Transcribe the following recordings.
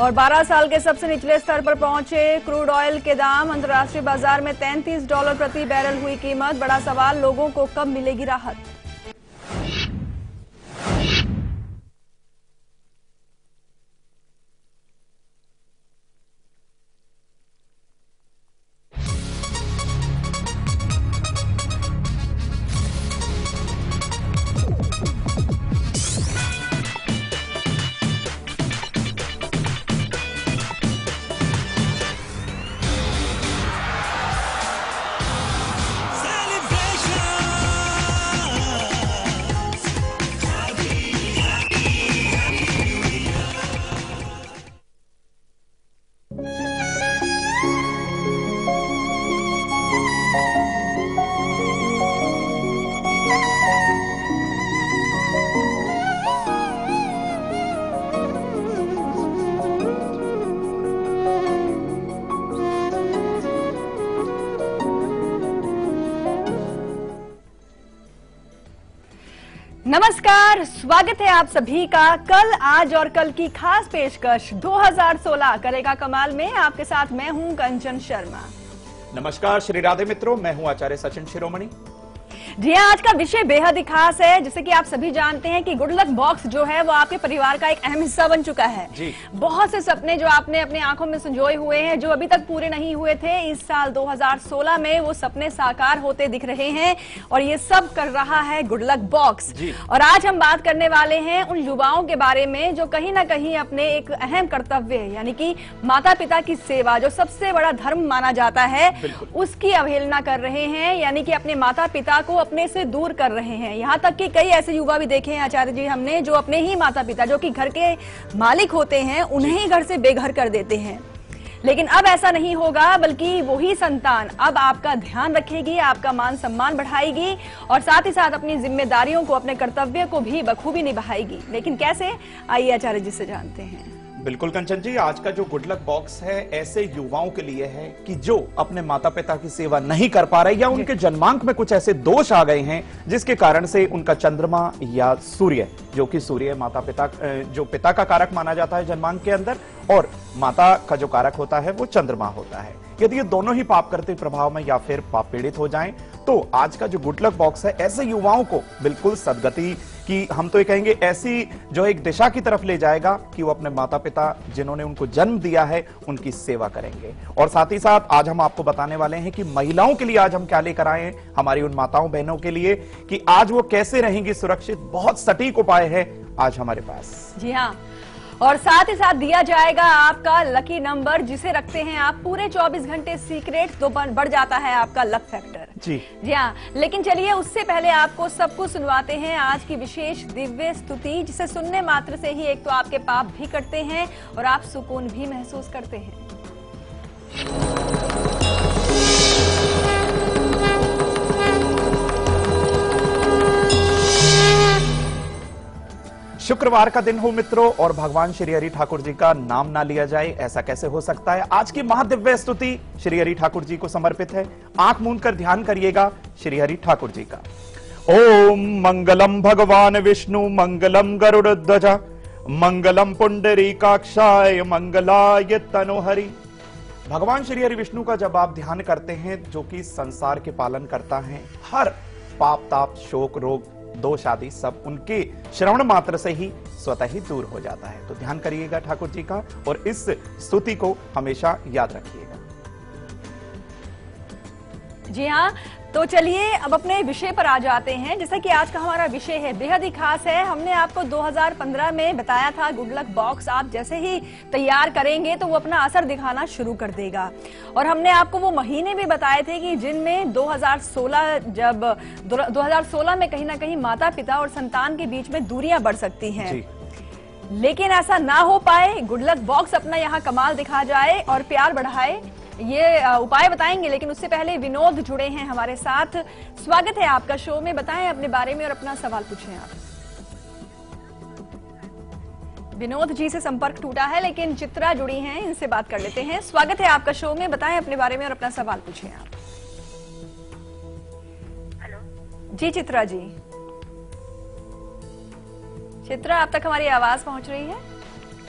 और 12 साल के सबसे निचले स्तर पर पहुंचे क्रूड ऑयल के दाम। अंतर्राष्ट्रीय बाजार में $33 प्रति बैरल हुई कीमत। बड़ा सवाल, लोगों को कब मिलेगी राहत। नमस्कार, स्वागत है आप सभी का कल, आज और कल की खास पेशकश 2016 करेगा कमाल में। आपके साथ मैं हूं कंचन शर्मा। नमस्कार श्री राधे मित्रों, मैं हूं आचार्य सचिन शिरोमणि। जी हाँ, आज का विषय बेहद ही खास है। जैसे कि आप सभी जानते हैं कि गुड लक बॉक्स जो है वो आपके परिवार का एक अहम हिस्सा बन चुका है। जी। बहुत से सपने जो आपने अपनी आंखों में संजोए हुए हैं, जो अभी तक पूरे नहीं हुए थे, इस साल 2016 में वो सपने साकार होते दिख रहे हैं और ये सब कर रहा है गुड लक बॉक्स। और आज हम बात करने वाले हैं उन युवाओं के बारे में जो कहीं ना कहीं अपने एक अहम कर्तव्य यानी कि माता पिता की सेवा, जो सबसे बड़ा धर्म माना जाता है, उसकी अवहेलना कर रहे हैं, यानी कि अपने माता पिता को अपने से दूर कर रहे हैं। यहाँ तक कि कई ऐसे युवा भी देखे हैं आचार्य जी हमने, जो अपने ही माता पिता, जो कि घर के मालिक होते हैं, उन्हें ही घर से बेघर कर देते हैं। लेकिन अब ऐसा नहीं होगा, बल्कि वही संतान अब आपका ध्यान रखेगी, आपका मान सम्मान बढ़ाएगी और साथ ही साथ अपनी जिम्मेदारियों को, अपने कर्तव्य को भी बखूबी निभाएगी। लेकिन कैसे, आइए आचार्य जी से जानते हैं। बिल्कुल कंचन जी, आज का जो गुड लक बॉक्स है ऐसे युवाओं के लिए है कि जो अपने माता पिता की सेवा नहीं कर पा रहे या उनके जन्मांक में कुछ ऐसे दोष आ गए हैं जिसके कारण से उनका चंद्रमा या सूर्य, जो कि सूर्य माता पिता, जो पिता का कारक माना जाता है जन्मांक के अंदर, और माता का जो कारक होता है वो चंद्रमा होता है, यदि ये दोनों ही पाप करते प्रभाव में या फिर पाप पीड़ित हो जाएं, तो आज का जो गुड लक बॉक्स है ऐसे युवाओं को बिल्कुल सदगति की, हम तो ये कहेंगे ऐसी जो एक दिशा की तरफ ले जाएगा कि वो अपने माता पिता जिन्होंने उनको जन्म दिया है उनकी सेवा करेंगे। और साथ ही साथ आज हम आपको बताने वाले हैं कि महिलाओं के लिए आज हम क्या लेकर आए हैं, हमारी उन माताओं बहनों के लिए कि आज वो कैसे रहेंगी सुरक्षित। बहुत सटीक उपाय है आज हमारे पास। जी हाँ, और साथ ही साथ दिया जाएगा आपका लकी नंबर, जिसे रखते हैं आप पूरे 24 घंटे सीक्रेट, तो बढ़ जाता है आपका लक फैक्टर। जी हाँ, लेकिन चलिए उससे पहले आपको सब कुछ सुनवाते हैं आज की विशेष दिव्य स्तुति, जिसे सुनने मात्र से ही एक तो आपके पाप भी कटते हैं और आप सुकून भी महसूस करते हैं। शुक्रवार का दिन हो मित्रों और भगवान श्री हरि ठाकुर जी का नाम ना लिया जाए, ऐसा कैसे हो सकता है। आज की महादिव्य स्तुति श्री हरि ठाकुर जी को समर्पित है। आंख मूंद कर ध्यान करिएगा श्री हरि ठाकुर जी का। ओम मंगलम भगवान विष्णु मंगलम गरुड़ध्वज मंगलम पुंडरीकाक्षाय मंगलाय तनोहरि। भगवान श्री हरि विष्णु का जब आप ध्यान करते हैं, जो कि संसार के पालन करता है, हर पाप ताप शोक रोग दोष आदि सब उनके श्रवण मात्र से ही स्वतः ही दूर हो जाता है। तो ध्यान करिएगा ठाकुर जी का और इस स्तुति को हमेशा याद रखिएगा। जी हाँ, तो चलिए अब अपने विषय पर आ जाते हैं। जैसा कि आज का हमारा विषय है बेहद ही खास है। हमने आपको 2015 में बताया था गुड लक बॉक्स आप जैसे ही तैयार करेंगे तो वो अपना असर दिखाना शुरू कर देगा। और हमने आपको वो महीने भी बताए थे कि जिनमें 2016 में कहीं ना कहीं माता पिता और संतान के बीच में दूरियां बढ़ सकती हैं। लेकिन ऐसा ना हो पाए, गुड लक बॉक्स अपना यहाँ कमाल दिखा जाए और प्यार बढ़ाए, ये उपाय बताएंगे। लेकिन उससे पहले विनोद जुड़े हैं हमारे साथ। स्वागत है आपका शो में, बताएं अपने बारे में और अपना सवाल पूछें आप। विनोद जी से संपर्क टूटा है, लेकिन चित्रा जुड़ी हैं, इनसे बात कर लेते हैं। स्वागत है आपका शो में, बताएं अपने बारे में और अपना सवाल पूछें आप। हेलो जी चित्रा जी, चित्रा आप तक हमारी आवाज पहुंच रही है?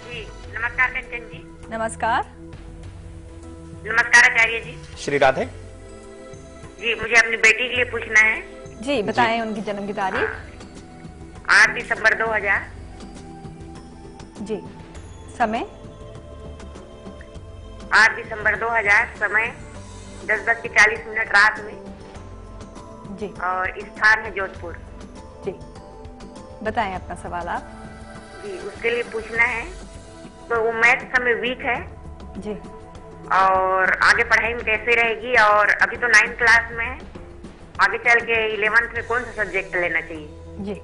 जी नमस्कार कंचन जी। नमस्कार। नमस्कार आचार्य जी। श्री राधे जी, मुझे अपनी बेटी के लिए पूछना है। जी बताएं उनकी जन्म की तारीख। 8 दिसंबर 2000। जी समय। 8 दिसंबर 2000, समय 10:40 रात में। जी। और स्थान है जोधपुर। जी बताएं अपना सवाल आप। जी, उसके लिए पूछना है। तो वो मैथ समय वीक है जी। और आगे पढ़ाई में कैसे रहेगी, और अभी तो 9th क्लास में है, आगे चल के 11th में कौन सा सब्जेक्ट लेना चाहिए? जी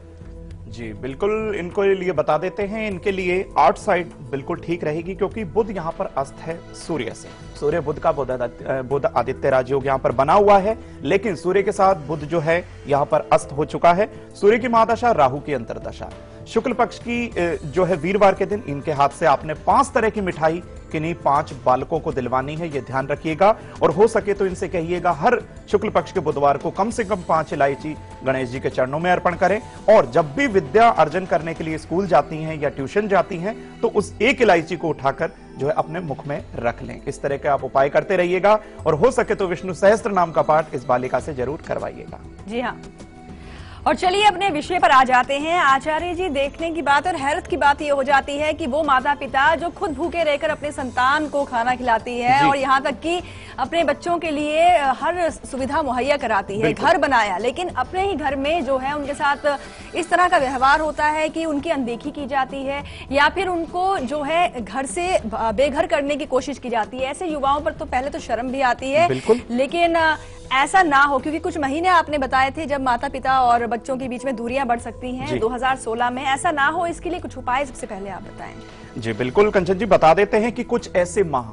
जी बिल्कुल, इनको लिए बता देते हैं। इनके लिए आर्ट साइड बिल्कुल ठीक रहेगी, क्योंकि बुध यहाँ पर अस्त है सूर्य से। सूर्य बुध का बुध आदित्य राजयोग यहाँ पर बना हुआ है, लेकिन सूर्य के साथ बुध जो है यहाँ पर अस्त हो चुका है। सूर्य की महादशा, राहु की अंतरदशा। शुक्ल पक्ष की जो है वीरवार के दिन इनके हाथ से आपने 5 तरह की मिठाई किन्हीं 5 बालकों को दिलवानी है, ये ध्यान रखिएगा। और हो सके तो इनसे कहिएगा हर शुक्ल पक्ष के बुधवार को कम से कम 5 इलायची गणेश जी के चरणों में अर्पण करें। और जब भी विद्या अर्जन करने के लिए स्कूल जाती हैं या ट्यूशन जाती हैं, तो उस एक इलायची को उठाकर जो है अपने मुख में रख लें। इस तरह के आप उपाय करते रहिएगा, और हो सके तो विष्णु सहस्त्र नाम का पाठ इस बालिका से जरूर करवाइएगा। जी हाँ, और चलिए अपने विषय पर आ जाते हैं। आचार्य जी, देखने की बात और हैरत की बात ये हो जाती है कि वो माता पिता जो खुद भूखे रहकर अपने संतान को खाना खिलाती है और यहाँ तक कि अपने बच्चों के लिए हर सुविधा मुहैया कराती है, घर बनाया, लेकिन अपने ही घर में जो है उनके साथ इस तरह का व्यवहार होता है कि उनकी अनदेखी की जाती है या फिर उनको जो है घर से बेघर करने की कोशिश की जाती है। ऐसे युवाओं पर तो पहले तो शर्म भी आती है, लेकिन ऐसा ना हो, क्योंकि कुछ महीने आपने बताए थे जब माता पिता और बच्चों के बीच में दूरियां बढ़ सकती हैं 2016 में, ऐसा ना हो इसके लिए कुछ उपाय सबसे पहले आप बताएं। जी बिल्कुल कंचन जी, बता देते हैं कि कुछ ऐसे माह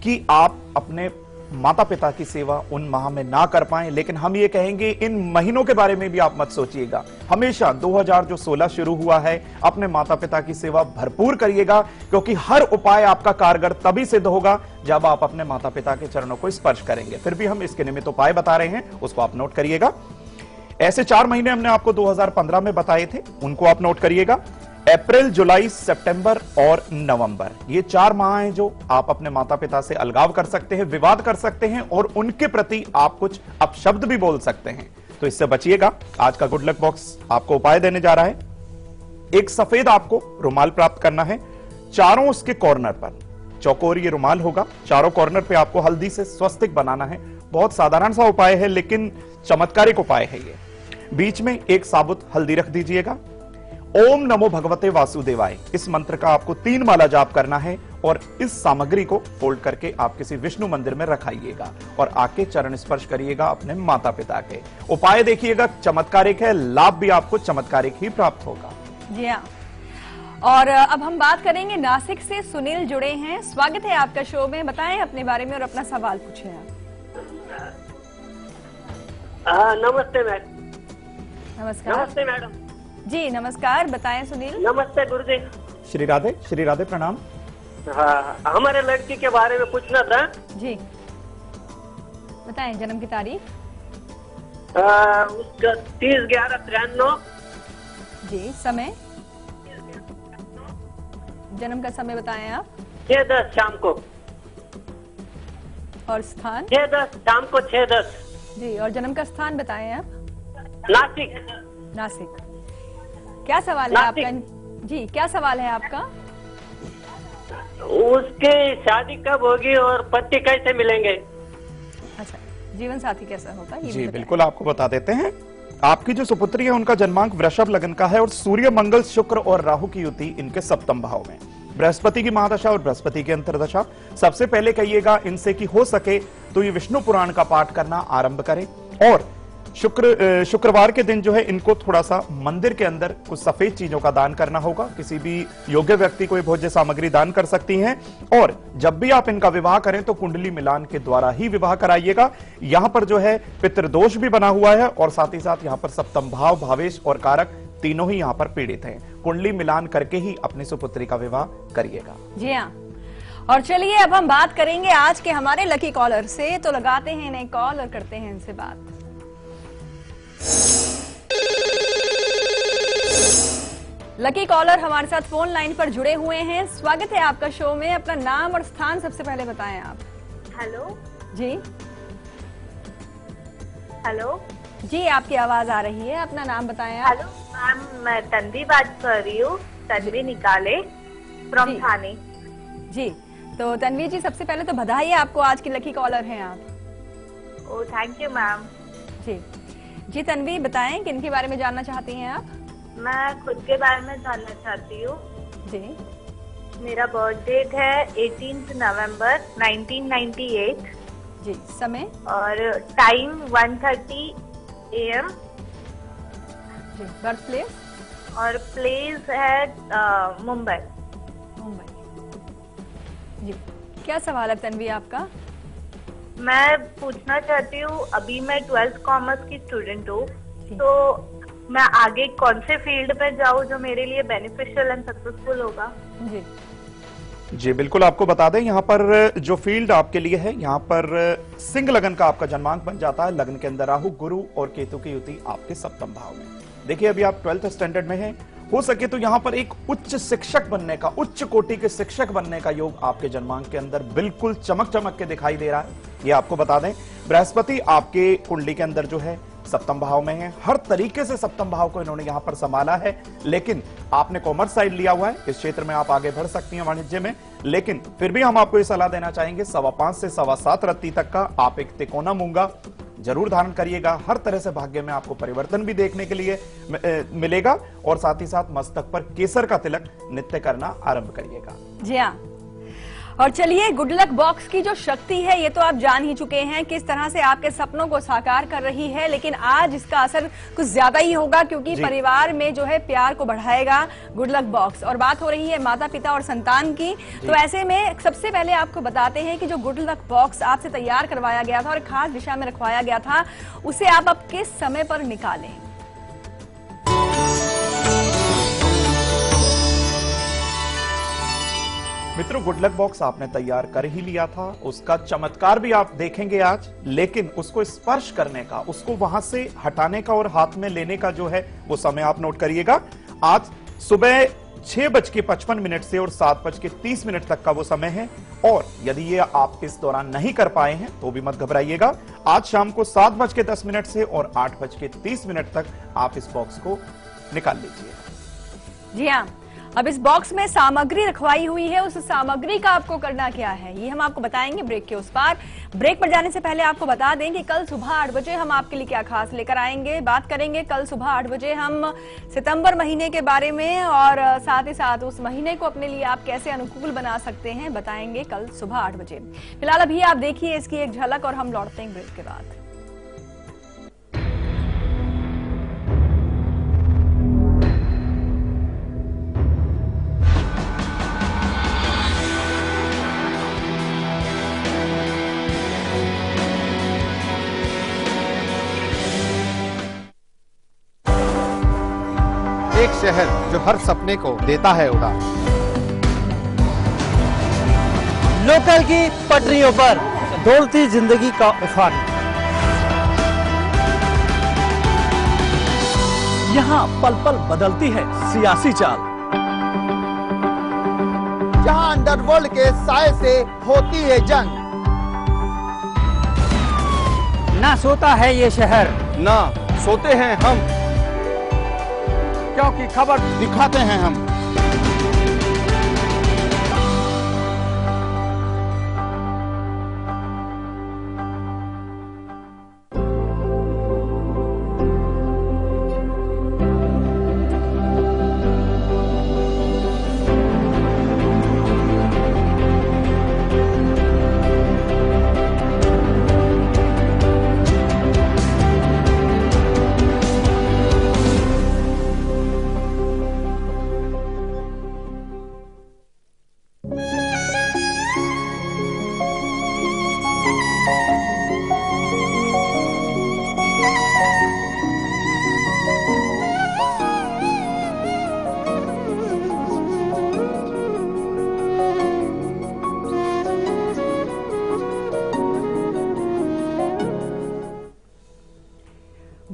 कि आप अपने माता पिता की सेवा उन माह में ना कर पाएं, लेकिन हम ये कहेंगे इन महीनों के बारे में भी आप मत सोचिएगा। हमेशा 2016 शुरू हुआ है, अपने माता पिता की सेवा भरपूर करिएगा, क्योंकि हर उपाय आपका कारगर तभी सिद्ध होगा जब आप अपने माता पिता के चरणों को स्पर्श करेंगे। फिर भी हम इसके निमित्त उपाय बता रहे हैं, उसको आप नोट करिएगा। ऐसे 4 महीने हमने आपको 2015 में बताए थे, उनको आप नोट करिएगा। अप्रैल, जुलाई, सितंबर और नवंबर, ये 4 माह हैं जो आप अपने माता पिता से अलगाव कर सकते हैं, विवाद कर सकते हैं और उनके प्रति आप कुछ अपशब्द भी बोल सकते हैं, तो इससे बचिएगा। आज का गुड लक बॉक्स आपको उपाय देने जा रहा है। एक सफेद आपको रुमाल प्राप्त करना है, चारों उसके कॉर्नर पर चौकोर ये रुमाल होगा, चारों कॉर्नर पे आपको हल्दी से स्वस्तिक बनाना है। बहुत साधारण सा उपाय है, लेकिन चमत्कारिक उपाय है ये। बीच में एक साबुत हल्दी रख दीजिएगा। ओम नमो भगवते वासुदेवाय, इस मंत्र का आपको 3 माला जाप करना है और इस सामग्री को फोल्ड करके आप किसी विष्णु मंदिर में रखाइएगा और आके चरण स्पर्श करिएगा अपने माता पिता के। उपाय देखिएगा चमत्कारिक है, लाभ भी आपको चमत्कारिक ही प्राप्त होगा। जी हाँ, और अब हम बात करेंगे नासिक से। सुनील जुड़े हैं, स्वागत है आपका शो में, बताएं अपने बारे में और अपना सवाल पूछें आप। नमस्ते मैडम। नमस्कार। नमस्ते मैडम जी नमस्कार, बताएं सुनील। नमस्ते गुरुजी। श्री राधे प्रणाम। हाँ, हमारे लड़की के बारे में पूछना था जी, बताएं जन्म की तारीख। उसका 30/11/93। जी समय, जन्म का समय बताएं आप। 6:10 शाम को। और स्थान? 6:10 शाम को 6:10। जी, और जन्म का स्थान बताएं आप। नासिक। क्या सवाल है आपका? जी क्या सवाल है आपका? उसकी शादी कब होगी और पति कैसे मिलेंगे? अच्छा, जीवन साथी कैसा होगा ये जी बिल्कुल आपको बता देते हैं। आपकी जो सुपुत्री है उनका जन्मांक वृषभ लगन का है और सूर्य, मंगल, शुक्र और राहु की युति इनके सप्तम भाव में। बृहस्पति की महादशा और बृहस्पति की अंतरदशा। सबसे पहले कहिएगा इनसे कि हो सके तो ये विष्णु पुराण का पाठ करना आरंभ करें, और शुक्रवार के दिन जो है इनको थोड़ा सा मंदिर के अंदर कुछ सफेद चीजों का दान करना होगा। किसी भी योग्य व्यक्ति को भोज्य सामग्री दान कर सकती हैं। और जब भी आप इनका विवाह करें तो कुंडली मिलान के द्वारा ही विवाह कराइएगा। यहां पर जो है पितृदोष भी बना हुआ है और साथ ही साथ यहां पर सप्तम भाव, भावेश और कारक तीनों ही यहां पर पीड़ित हैं। कुंडली मिलान करके ही अपनी सुपुत्री का विवाह करिएगा। जी हाँ, और चलिए अब हम बात करेंगे आज के हमारे लकी कॉलर से, तो लगाते हैं इन्हें कॉल और करते हैं इनसे बात। लकी कॉलर हमारे साथ फोन लाइन पर जुड़े हुए हैं। स्वागत है आपका शो में। अपना नाम और स्थान सबसे पहले बताएं आप। हेलो जी हेलो जी, आपकी आवाज आ रही है। अपना नाम बताएं आप। हेलो मैम, मैं तन्वी बात कर रही हूँ। तन्वी निकाले फ्रॉम जी। थाने। जी, तो तन्वी जी सबसे पहले तो बधाई, आपको आज की लकी कॉलर हैं आप। ओ थैंक यू मैम। जी जी, तन्वी बताएं किन के बारे में जानना चाहती हैं आप। मैं खुद के बारे में जानना चाहती हूँ। जी मेरा बर्थ डेट है 18 नवंबर 1998 जी, समय और टाइम 1:30 AM जी, बर्थ प्लेस और प्लेस है मुंबई। मुंबई। जी, क्या सवाल है तन्वी आपका। मैं पूछना चाहती हूँ, अभी मैं 12th कॉमर्स की स्टूडेंट हूँ, तो मैं आगे कौन से फील्ड में जाऊँ जो मेरे लिए बेनिफिशियल एंड सक्सेसफुल होगा। जी जी बिल्कुल, आपको बता दें यहाँ पर जो फील्ड आपके लिए है, यहाँ पर सिंह लगन का आपका जन्मांक बन जाता है। लगन के अंदर राहु, गुरु और केतु की युति आपके सप्तम भाव में। देखिए अभी आप 12th स्टैंडर्ड में हैं, हो सके तो यहाँ पर एक उच्च शिक्षक बनने का, उच्च कोटि के शिक्षक बनने का योग आपके जन्मांक के अंदर बिल्कुल चमक चमक के दिखाई दे रहा है। ये आपको बता दें, बृहस्पति आपके कुंडली के अंदर जो है सप्तम भाव में है। हर तरीके से सप्तम भाव को इन्होंने यहां पर संभाला है। लेकिन आपने कॉमर्स साइड लिया हुआ है, इस क्षेत्र में आप आगे बढ़ सकती हैं वाणिज्य में। लेकिन फिर भी हम आपको ये सलाह देना चाहेंगे, 5.25 से 7.25 रत्ती तक का आप एक तिकोना मूंगा जरूर धारण करिएगा। हर तरह से भाग्य में आपको परिवर्तन भी देखने के लिए मिलेगा और साथ ही साथ मस्तक पर केसर का तिलक नित्य करना आरंभ करिएगा। जी हाँ, और चलिए गुड लक बॉक्स की जो शक्ति है ये तो आप जान ही चुके हैं, किस तरह से आपके सपनों को साकार कर रही है। लेकिन आज इसका असर कुछ ज्यादा ही होगा, क्योंकि परिवार में जो है प्यार को बढ़ाएगा गुड लक बॉक्स। और बात हो रही है माता पिता और संतान की, तो ऐसे में सबसे पहले आपको बताते हैं कि जो गुड लक बॉक्स आपसे तैयार करवाया गया था और खास दिशा में रखवाया गया था, उसे आप अब किस समय पर निकालें। मित्रों, गुड लक बॉक्स आपने तैयार कर ही लिया था, उसका चमत्कार भी आप देखेंगे आज। लेकिन उसको स्पर्श करने का, उसको वहां से हटाने का और हाथ में लेने का जो है वो समय आप नोट करिएगा। आज सुबह 6:55 से और 7:30 तक का वो समय है। और यदि ये आप इस दौरान नहीं कर पाए हैं तो भी मत घबराइएगा। आज शाम को 7:10 से और 8:30 तक आप इस बॉक्स को निकाल लीजिए। जी हाँ, अब इस बॉक्स में सामग्री रखवाई हुई है, उस सामग्री का आपको करना क्या है ये हम आपको बताएंगे ब्रेक के उस पार। ब्रेक पर जाने से पहले आपको बता दें कि कल सुबह 8 बजे हम आपके लिए क्या खास लेकर आएंगे। बात करेंगे कल सुबह 8 बजे हम सितंबर महीने के बारे में, और साथ ही साथ उस महीने को अपने लिए आप कैसे अनुकूल बना सकते हैं बताएंगे कल सुबह 8 बजे। फिलहाल अभी आप देखिए इसकी एक झलक और हम लौटते हैं ब्रेक के बाद। एक शहर जो हर सपने को देता है उड़ान। लोकल की पटरियों पर दौड़ती जिंदगी का उफान। यहाँ पल पल बदलती है सियासी चाल। जहां अंडरवर्ल्ड के साए से होती है जंग। ना सोता है ये शहर, ना सोते हैं हम, क्योंकि खबर दिखाते हैं हम।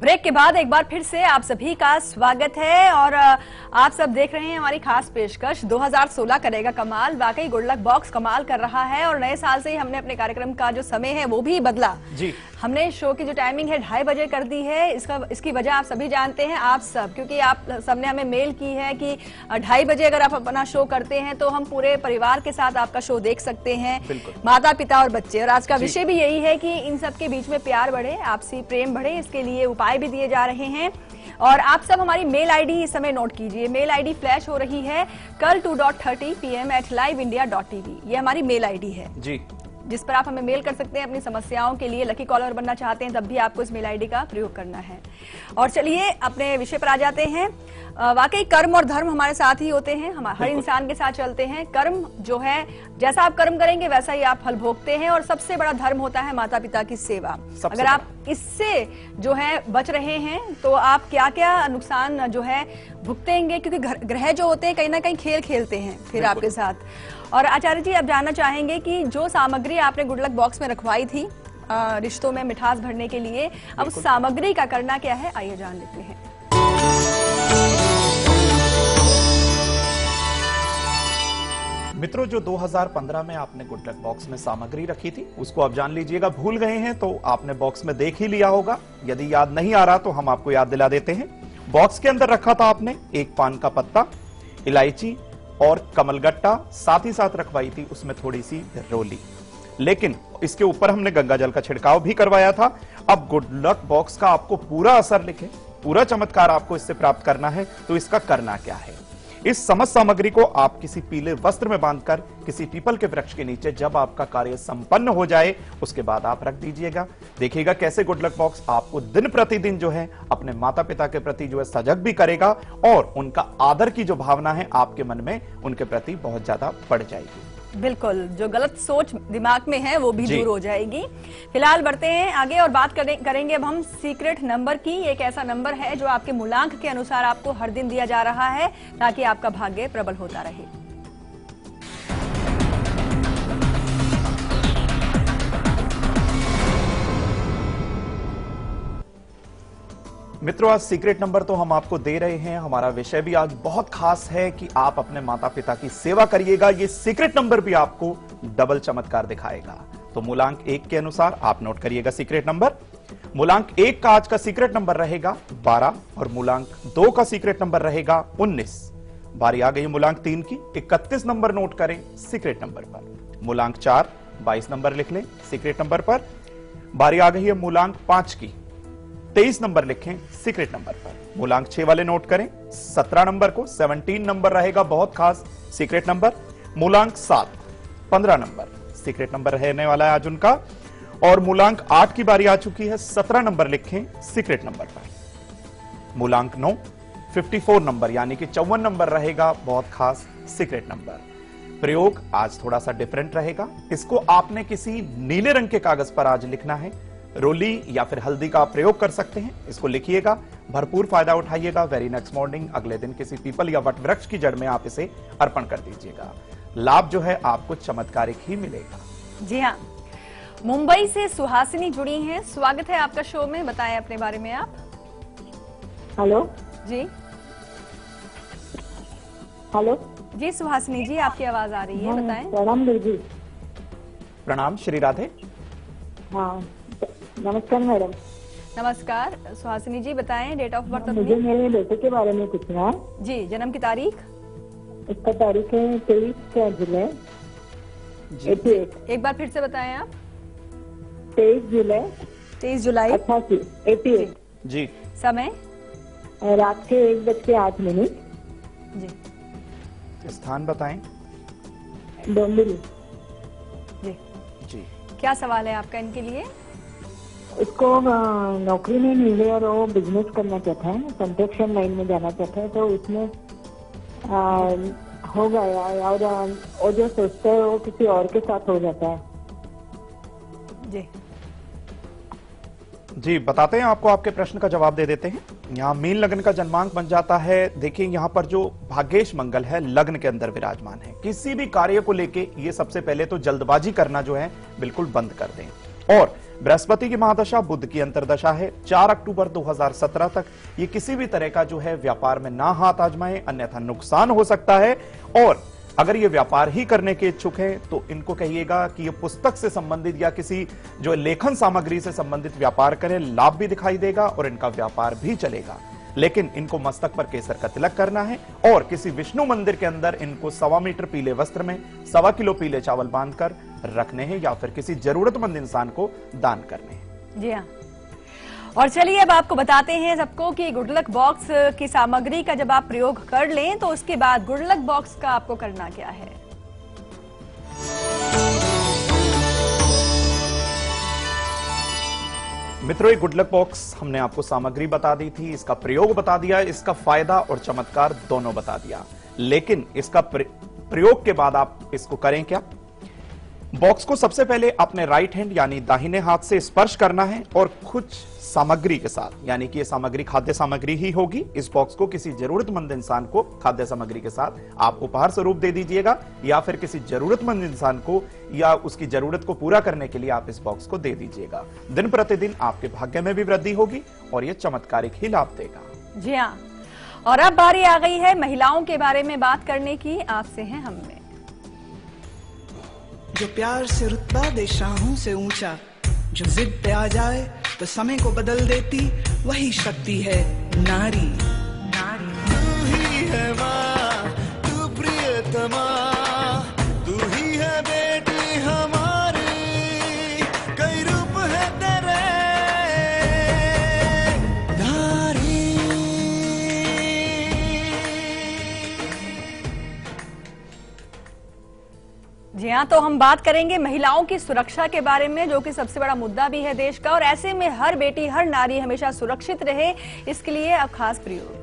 ब्रेक के बाद एक बार फिर से आप सभी का स्वागत है और आप सब देख रहे हैं हमारी खास पेशकश 2016 करेगा कमाल। वाकई गुड लक बॉक्स कमाल कर रहा है और नए साल से ही हमने अपने कार्यक्रम का जो समय है वो भी बदला जी। हमने शो की जो टाइमिंग है 2:30 बजे कर दी है। इसकी वजह आप सभी जानते हैं, आप सब, क्योंकि आप सबने हमें मेल की है कि 2:30 बजे अगर आप अपना शो करते हैं तो हम पूरे परिवार के साथ आपका शो देख सकते हैं, माता पिता और बच्चे। और आज का विषय भी यही है कि इन सब के बीच में प्यार बढ़े, आपसी प्रेम बढ़े, इसके लिए उपाय भी दिए जा रहे हैं। और आप सब हमारी मेल आईडी इस समय नोट कीजिए। मेल आईडी फ्लैश हो रही है कल 2:30 PM @liveindia.tv। ये हमारी मेल आईडी है जी, जिस पर आप हमें मेल कर सकते हैं अपनी समस्याओं के लिए। लकी कॉलर बनना चाहते हैं तब भी आपको इस मेल आईडी का प्रयोग करना है। और चलिए अपने विषय पर आ जाते हैं। वाकई कर्म और धर्म हमारे साथ ही होते हैं, हम हर इंसान के साथ चलते हैं। कर्म जो है, जैसा आप कर्म करेंगे वैसा ही आप फल भोगते हैं। और सबसे बड़ा धर्म होता है माता पिता की सेवा। अगर आप इससे जो है बच रहे हैं तो आप क्या क्या नुकसान जो है भुगतेंगे, क्योंकि ग्रह जो होते हैं कहीं ना कहीं खेल खेलते हैं फिर आपके साथ। और आचार्य जी, आप जानना चाहेंगे कि जो सामग्री आपने गुड लक बॉक्स में रखवाई थी रिश्तों में मिठास भरने के लिए, अब उस सामग्री का करना क्या है, आइए जान लेते हैं। मित्रों, जो 2015 में आपने गुड लक बॉक्स में सामग्री रखी थी उसको आप जान लीजिएगा। भूल गए हैं तो आपने बॉक्स में देख ही लिया होगा। यदि याद नहीं आ रहा तो हम आपको याद दिला देते हैं। बॉक्स के अंदर रखा था आपने एक पान का पत्ता, इलायची और कमलगट्टा, साथ ही साथ रखवाई थी उसमें थोड़ी सी रोली। लेकिन इसके ऊपर हमने गंगा जल का छिड़काव भी करवाया था। अब गुड लक बॉक्स का आपको पूरा असर लिखे, पूरा चमत्कार आपको इससे प्राप्त करना है, तो इसका करना क्या है? इस समस्त सामग्री को आप किसी पीले वस्त्र में बांधकर किसी पीपल के वृक्ष के नीचे जब आपका कार्य संपन्न हो जाए उसके बाद आप रख दीजिएगा। देखिएगा कैसे गुड लक बॉक्स आपको दिन प्रतिदिन जो है अपने माता पिता के प्रति जो है सजग भी करेगा और उनका आदर की जो भावना है आपके मन में उनके प्रति बहुत ज्यादा बढ़ जाएगी। बिल्कुल, जो गलत सोच दिमाग में है वो भी दूर हो जाएगी। फिलहाल बढ़ते हैं आगे और बात करेंगे अब हम सीक्रेट नंबर की। एक ऐसा नंबर है जो आपके मूलांक के अनुसार आपको हर दिन दिया जा रहा है ताकि आपका भाग्य प्रबल होता रहे। मित्रों, आज सीक्रेट नंबर तो हम आपको दे रहे हैं। हमारा विषय भी आज बहुत खास है कि आप अपने माता पिता की सेवा करिएगा। ये सीक्रेट नंबर भी आपको डबल चमत्कार दिखाएगा। तो मूलांक 1 के अनुसार आप नोट करिएगा सीक्रेट नंबर। मूलांक 1 का आज का सीक्रेट नंबर रहेगा 12 और मूलांक 2 का सीक्रेट नंबर रहेगा 19। बारी आ गई मूलांक 3 की, 31 नंबर नोट करें सीक्रेट नंबर पर। मूलांक 4, 22 नंबर लिख लें सीक्रेट नंबर पर। बारी आ गई है मूलांक 5 की, 23 नंबर लिखें सीक्रेट नंबर पर। मूलांक 6 वाले नोट करें 17 नंबर को, 17 नंबर रहेगा बहुत खास सीक्रेट नंबर। मूलांक 7, 15 नंबर सीक्रेट नंबर रहने वाला है आज उनका। और मूलांक 8 की बारी आ चुकी है, 17 नंबर लिखें सीक्रेट नंबर पर। मूलांक 9, 54 नंबर यानी कि 54 नंबर रहेगा बहुत खास सीक्रेट नंबर। प्रयोग आज थोड़ा सा डिफरेंट रहेगा। इसको आपने किसी नीले रंग के कागज पर आज लिखना है। रोली या फिर हल्दी का आप प्रयोग कर सकते हैं। इसको लिखिएगा, भरपूर फायदा उठाइएगा। वेरी नेक्स्ट मॉर्निंग अगले दिन किसी पीपल या वट वृक्ष की जड़ में आप इसे अर्पण कर दीजिएगा। लाभ जो है आपको चमत्कारिक ही मिलेगा। जी हाँ, मुंबई से सुहासिनी जुड़ी हैं। स्वागत है आपका शो में, बताएं अपने बारे में आप। हेलो जी, हेलो जी सुहासिनी जी, आपकी आवाज आ रही है, बताएं। प्रणाम दीदी। प्रणाम श्री राधे। हाँ, नमस्कार मैडम। नमस्कार सुहासिनी जी, बताएं डेट ऑफ बर्थ। मुझे मेरे बेटे के बारे में पूछना है। जी, जन्म की तारीख? इसका तारीख है 23 जुलाई 88। एक बार फिर से बताएं आप। 23 जुलाई 88 जी। समय? रात के 1:08 जी। स्थान बताएं। डोंबिवली जी। जी, क्या सवाल है आपका इनके लिए? उसको नौकरी नहीं मिल रही और वो बिजनेस करना चाहता है, कंस्ट्रक्शन लाइन में जाना चाहता है, तो उसमें हो गया और वो जो सोचता है वो किसी और के साथ हो जाता है। जी जी, बताते हैं आपको, आपके प्रश्न का जवाब दे देते हैं। यहाँ मीन लग्न का जन्मांक बन जाता है। देखिए यहाँ पर जो भाग्येश मंगल है लग्न के अंदर विराजमान है। किसी भी कार्य को लेके ये सबसे पहले तो जल्दबाजी करना जो है बिल्कुल बंद कर दें। और बृहस्पति की महादशा बुध की अंतरदशा है 4 अक्टूबर 2017 तक। ये किसी भी तरह का जो है व्यापार में ना हाथ आजमाएं, अन्यथा नुकसान हो सकता है। और अगर ये व्यापार ही करने के इच्छुक हैं तो इनको कहिएगा कि ये पुस्तक से संबंधित या किसी जो लेखन सामग्री से संबंधित व्यापार करें, लाभ भी दिखाई देगा और इनका व्यापार भी चलेगा। लेकिन इनको मस्तक पर केसर का तिलक करना है और किसी विष्णु मंदिर के अंदर इनको 1.25 मीटर पीले वस्त्र में 1.25 किलो पीले चावल बांधकर रखने हैं या फिर किसी जरूरतमंद इंसान को दान करने हैं। जी हाँ। और चलिए अब आपको बताते हैं सबको कि गुड लक बॉक्स की सामग्री का जब आप प्रयोग कर लें तो उसके बाद गुड लक बॉक्स का आपको करना क्या है। मित्रों, ये गुड लक बॉक्स हमने आपको सामग्री बता दी थी, इसका प्रयोग बता दिया, इसका फायदा और चमत्कार दोनों बता दिया। लेकिन इसका प्रयोग के बाद आप इसको करें क्या? बॉक्स को सबसे पहले अपने राइट हैंड यानी दाहिने हाथ से स्पर्श करना है और कुछ सामग्री के साथ, यानी कि ये सामग्री खाद्य सामग्री ही होगी, इस बॉक्स को किसी जरूरतमंद इंसान को खाद्य सामग्री के साथ आप उपहार स्वरूप दे दीजिएगा या फिर किसी जरूरतमंद इंसान को या उसकी जरूरत को पूरा करने के लिए आप इस बॉक्स को दे दीजिएगा। दिन प्रतिदिन आपके भाग्य में भी वृद्धि होगी और यह चमत्कारिक ही लाभ देगा। जी हाँ। और अब बारी आ गई है महिलाओं के बारे में बात करने की। आपसे हैं हमने जो प्यार से रुतबा दे शाहों से ऊंचा, जो जिद पे आ जाए तो समय को बदल देती, वही शक्ति है नारी। तू ही है माँ, तू प्रियतमा, तू ही है बेटी हमारी, कई रूप है तेरे नारी। जी हाँ, तो हम बात करेंगे महिलाओं की सुरक्षा के बारे में, जो कि सबसे बड़ा मुद्दा भी है देश का। और ऐसे में हर बेटी, हर नारी हमेशा सुरक्षित रहे, इसके लिए अब खास प्रयोग।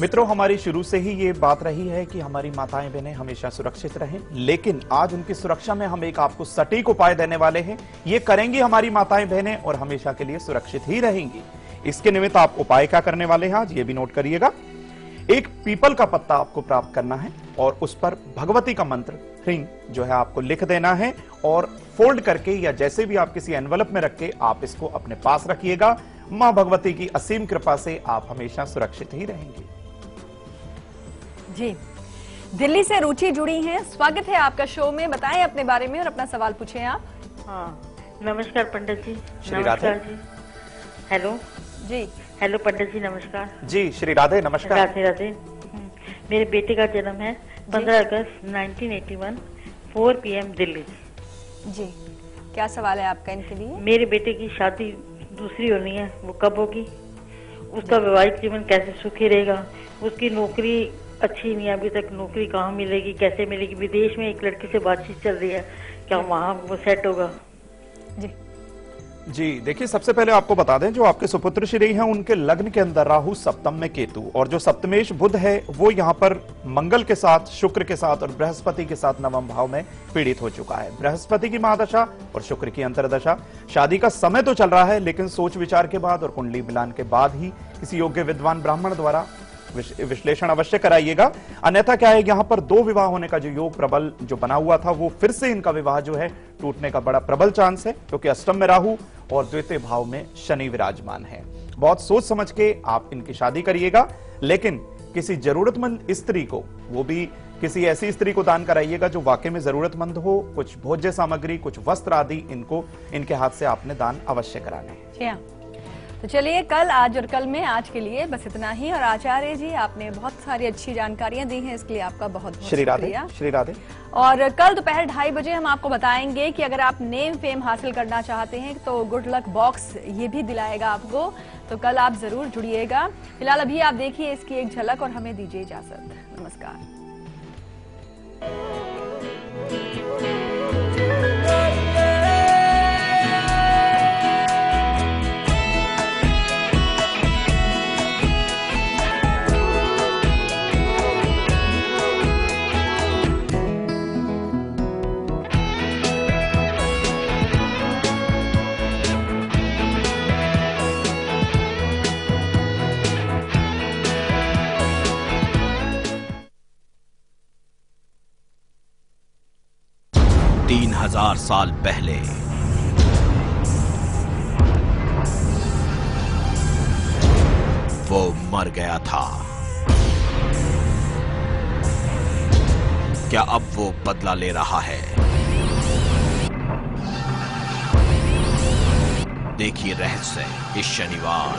मित्रों, हमारी शुरू से ही ये बात रही है कि हमारी माताएं बहनें हमेशा सुरक्षित रहें, लेकिन आज उनकी सुरक्षा में हम एक आपको सटीक उपाय देने वाले हैं। ये करेंगी हमारी माताएं बहनें और हमेशा के लिए सुरक्षित ही रहेंगी। इसके निमित्त आप उपाय क्या करने वाले हैं आज ये भी नोट करिएगा। एक पीपल का पत्ता आपको प्राप्त करना है और उस पर भगवती का मंत्र ह्रीं जो है आपको लिख देना है और फोल्ड करके या जैसे भी आप किसी एनवलप में रख के आप इसको अपने पास रखिएगा। मां भगवती की असीम कृपा से आप हमेशा सुरक्षित ही रहेंगे। जी, दिल्ली से रुचि जुड़ी हैं, स्वागत है आपका शो में। बताएं अपने बारे में और अपना सवाल पूछें आप। हाँ, नमस्कार पंडित जी। श्री राधे जी। हेलो जी। हेलो पंडित जी, नमस्कार जी। श्री राधे, नमस्कार। राधे राधे। मेरे बेटे का जन्म है 15 अगस्त 1981 4 PM दिल्ली। जी, क्या सवाल है आपका इनके लिए? मेरे बेटे की शादी दूसरी होनी है, वो कब होगी? उसका वैवाहिक जीवन कैसे सुखी रहेगा? उसकी नौकरी अच्छी नहीं है अभी तक, नौकरी कहाँ मिलेगी, कैसे मिलेगी? विदेश में एक लड़की से बातचीत चल रही है, क्या वहाँ वो सेट होगा? जी देखिए, सबसे पहले आपको बता दें जो आपके सुपुत्र श्री हैं उनके लग्न के अंदर राहु, सप्तम में केतु, और जो सप्तमेश बुध है वो यहाँ पर मंगल के साथ, शुक्र के साथ और बृहस्पति के साथ नवम भाव में पीड़ित हो चुका है। बृहस्पति की महादशा और शुक्र की अंतरदशा। शादी का समय तो चल रहा है, लेकिन सोच विचार के बाद और कुंडली मिलान के बाद ही किसी योग्य विद्वान ब्राह्मण द्वारा विश्लेषण अवश्य कराइएगा। अन्यथा क्या है, यहाँ पर 2 विवाह होने का जो योग प्रबल जो बना हुआ था वो फिर से इनका विवाह जो है टूटने का बड़ा प्रबल चांस है, क्योंकि अष्टम में राहु और द्वितीय भाव में शनि विराजमान है। बहुत सोच समझ के आप इनकी शादी करिएगा, लेकिन किसी जरूरतमंद स्त्री को, वो भी किसी ऐसी स्त्री को दान कराइएगा जो वाकई में जरूरतमंद हो। कुछ भोज्य सामग्री, कुछ वस्त्र आदि इनको इनके हाथ से आपने दान अवश्य कराने हैं। तो चलिए, कल, आज और कल में आज के लिए बस इतना ही। और आचार्य जी, आपने बहुत सारी अच्छी जानकारियां दी हैं, इसके लिए आपका बहुत बहुत शुक्रिया। श्री राधे। और कल दोपहर 2:30 बजे हम आपको बताएंगे कि अगर आप नेम फेम हासिल करना चाहते हैं तो गुड लक बॉक्स ये भी दिलाएगा आपको, तो कल आप जरूर जुड़िएगा। फिलहाल अभी आप देखिए इसकी एक झलक और हमें दीजिए इजाजत। नमस्कार। 3000 साल पहले वो मर गया था। क्या अब वो बदला ले रहा है? देखिए रहस्य इस शनिवार।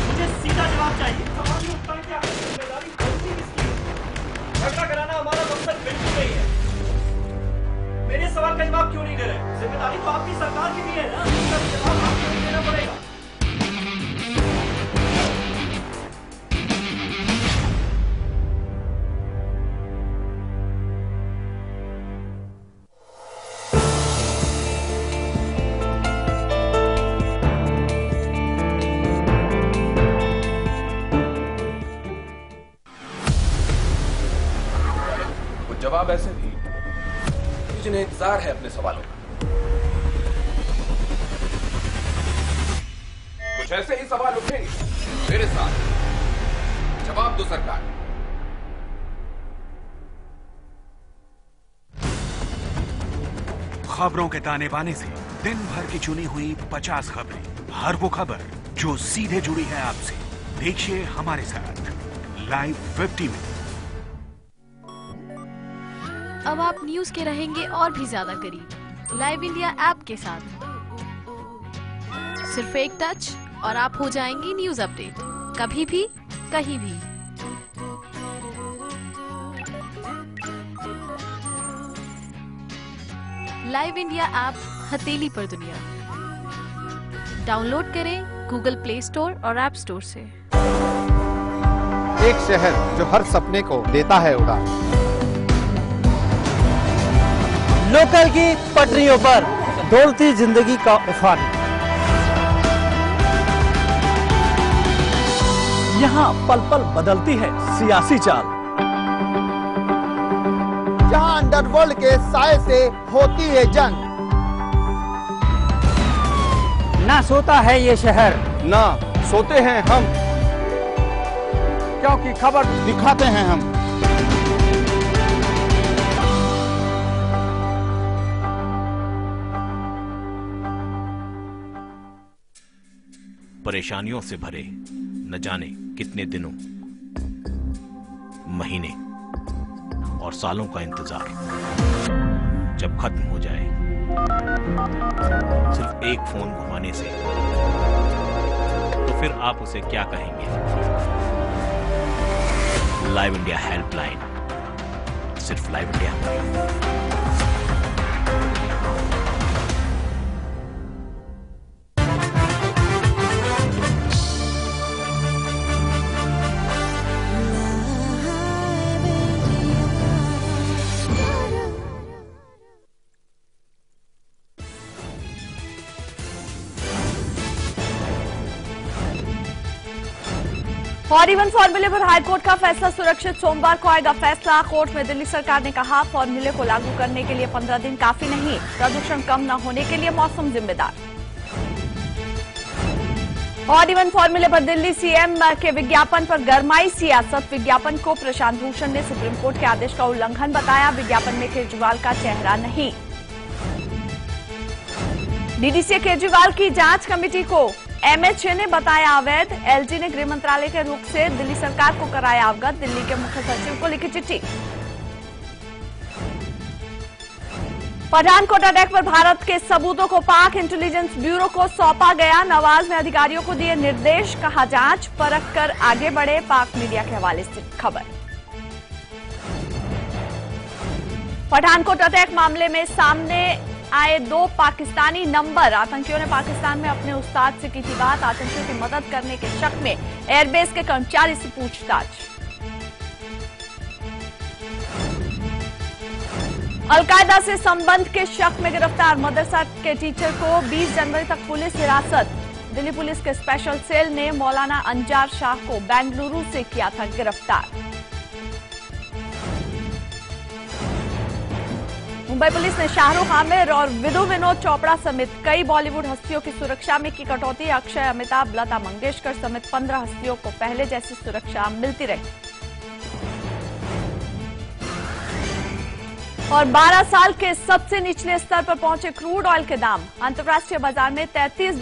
मुझे सीधा जवाब चाहिए। झगड़ा कराना हमारा मकसद बिल्कुल नहीं है। मेरे सवाल का जवाब क्यों नहीं दे रहे? जिम्मेदारी तो आपकी सरकार की भी है ना, उसका जवाब आपको देना पड़ेगा। जवाब ऐसे भी जिन्हें इंतजार है अपने सवालों का। कुछ ऐसे ही सवाल उठेंगे मेरे साथ। जवाब दो सरकार। खबरों के ताने बाने से दिन भर की चुनी हुई 50 खबरें, हर वो खबर जो सीधे जुड़ी है आपसे। देखिए हमारे साथ लाइव 50 में। अब आप न्यूज के रहेंगे और भी ज्यादा करीब लाइव इंडिया ऐप के साथ। सिर्फ एक टच और आप हो जाएंगे न्यूज अपडेट, कभी भी कहीं भी। लाइव इंडिया ऐप हथेली पर दुनिया। डाउनलोड करें गूगल प्ले स्टोर और ऐप स्टोर से। एक शहर जो हर सपने को देता है उड़ान। लोकल की पटरियों पर दौड़ती जिंदगी का उफान। यहाँ पल पल बदलती है सियासी चाल। जहाँ अंडरवर्ल्ड के साए से होती है जंग। ना सोता है ये शहर, ना सोते हैं हम, क्योंकि खबर दिखाते हैं हम। परेशानियों से भरे न जाने कितने दिनों, महीने और सालों का इंतजार जब खत्म हो जाए सिर्फ एक फोन घुमाने से, तो फिर आप उसे क्या कहेंगे? लाइव इंडिया हेल्पलाइन, सिर्फ लाइव इंडिया। और इवन फॉर्मूले पर हाईकोर्ट का फैसला सुरक्षित, सोमवार को आएगा फैसला। कोर्ट में दिल्ली सरकार ने कहा फॉर्मूले को लागू करने के लिए 15 दिन काफी नहीं, प्रदूषण कम न होने के लिए मौसम जिम्मेदार। और इवन फॉर्मूले पर दिल्ली सीएम के विज्ञापन पर गरमाई सियासत। विज्ञापन को प्रशांत भूषण ने सुप्रीम कोर्ट के आदेश का उल्लंघन बताया। विज्ञापन में केजरीवाल का चेहरा नहीं। डीडीसी केजरीवाल की जांच कमेटी को एमएचए ने बताया अवैध। एलजी ने गृह मंत्रालय के रुख से दिल्ली सरकार को कराया अवगत। दिल्ली के मुख्य सचिव को लिखी चिट्ठी। पठानकोट अटैक पर भारत के सबूतों को पाक इंटेलिजेंस ब्यूरो को सौंपा गया। नवाज ने अधिकारियों को दिए निर्देश, कहा जांच परख कर आगे बढ़े। पाक मीडिया के हवाले से खबर। पठानकोट अटैक मामले में सामने आए 2 पाकिस्तानी नंबर। आतंकियों ने पाकिस्तान में अपने उस्ताद से की थी बात। आतंकियों की मदद करने के शक में एयरबेस के कर्मचारी से पूछताछ। अलकायदा से संबंध के शक में गिरफ्तार मदरसा के टीचर को 20 जनवरी तक पुलिस हिरासत। दिल्ली पुलिस के स्पेशल सेल ने मौलाना अंजार शाह को बेंगलुरु से किया था गिरफ्तार। मुंबई पुलिस ने शाहरुख आमिर और विदु विनोद चोपड़ा समेत कई बॉलीवुड हस्तियों की सुरक्षा में की कटौती। अक्षय, अमिताभ, लता मंगेशकर समेत 15 हस्तियों को पहले जैसी सुरक्षा मिलती रही। और 12 साल के सबसे निचले स्तर पर पहुंचे क्रूड ऑयल के दाम। अंतर्राष्ट्रीय बाजार में $33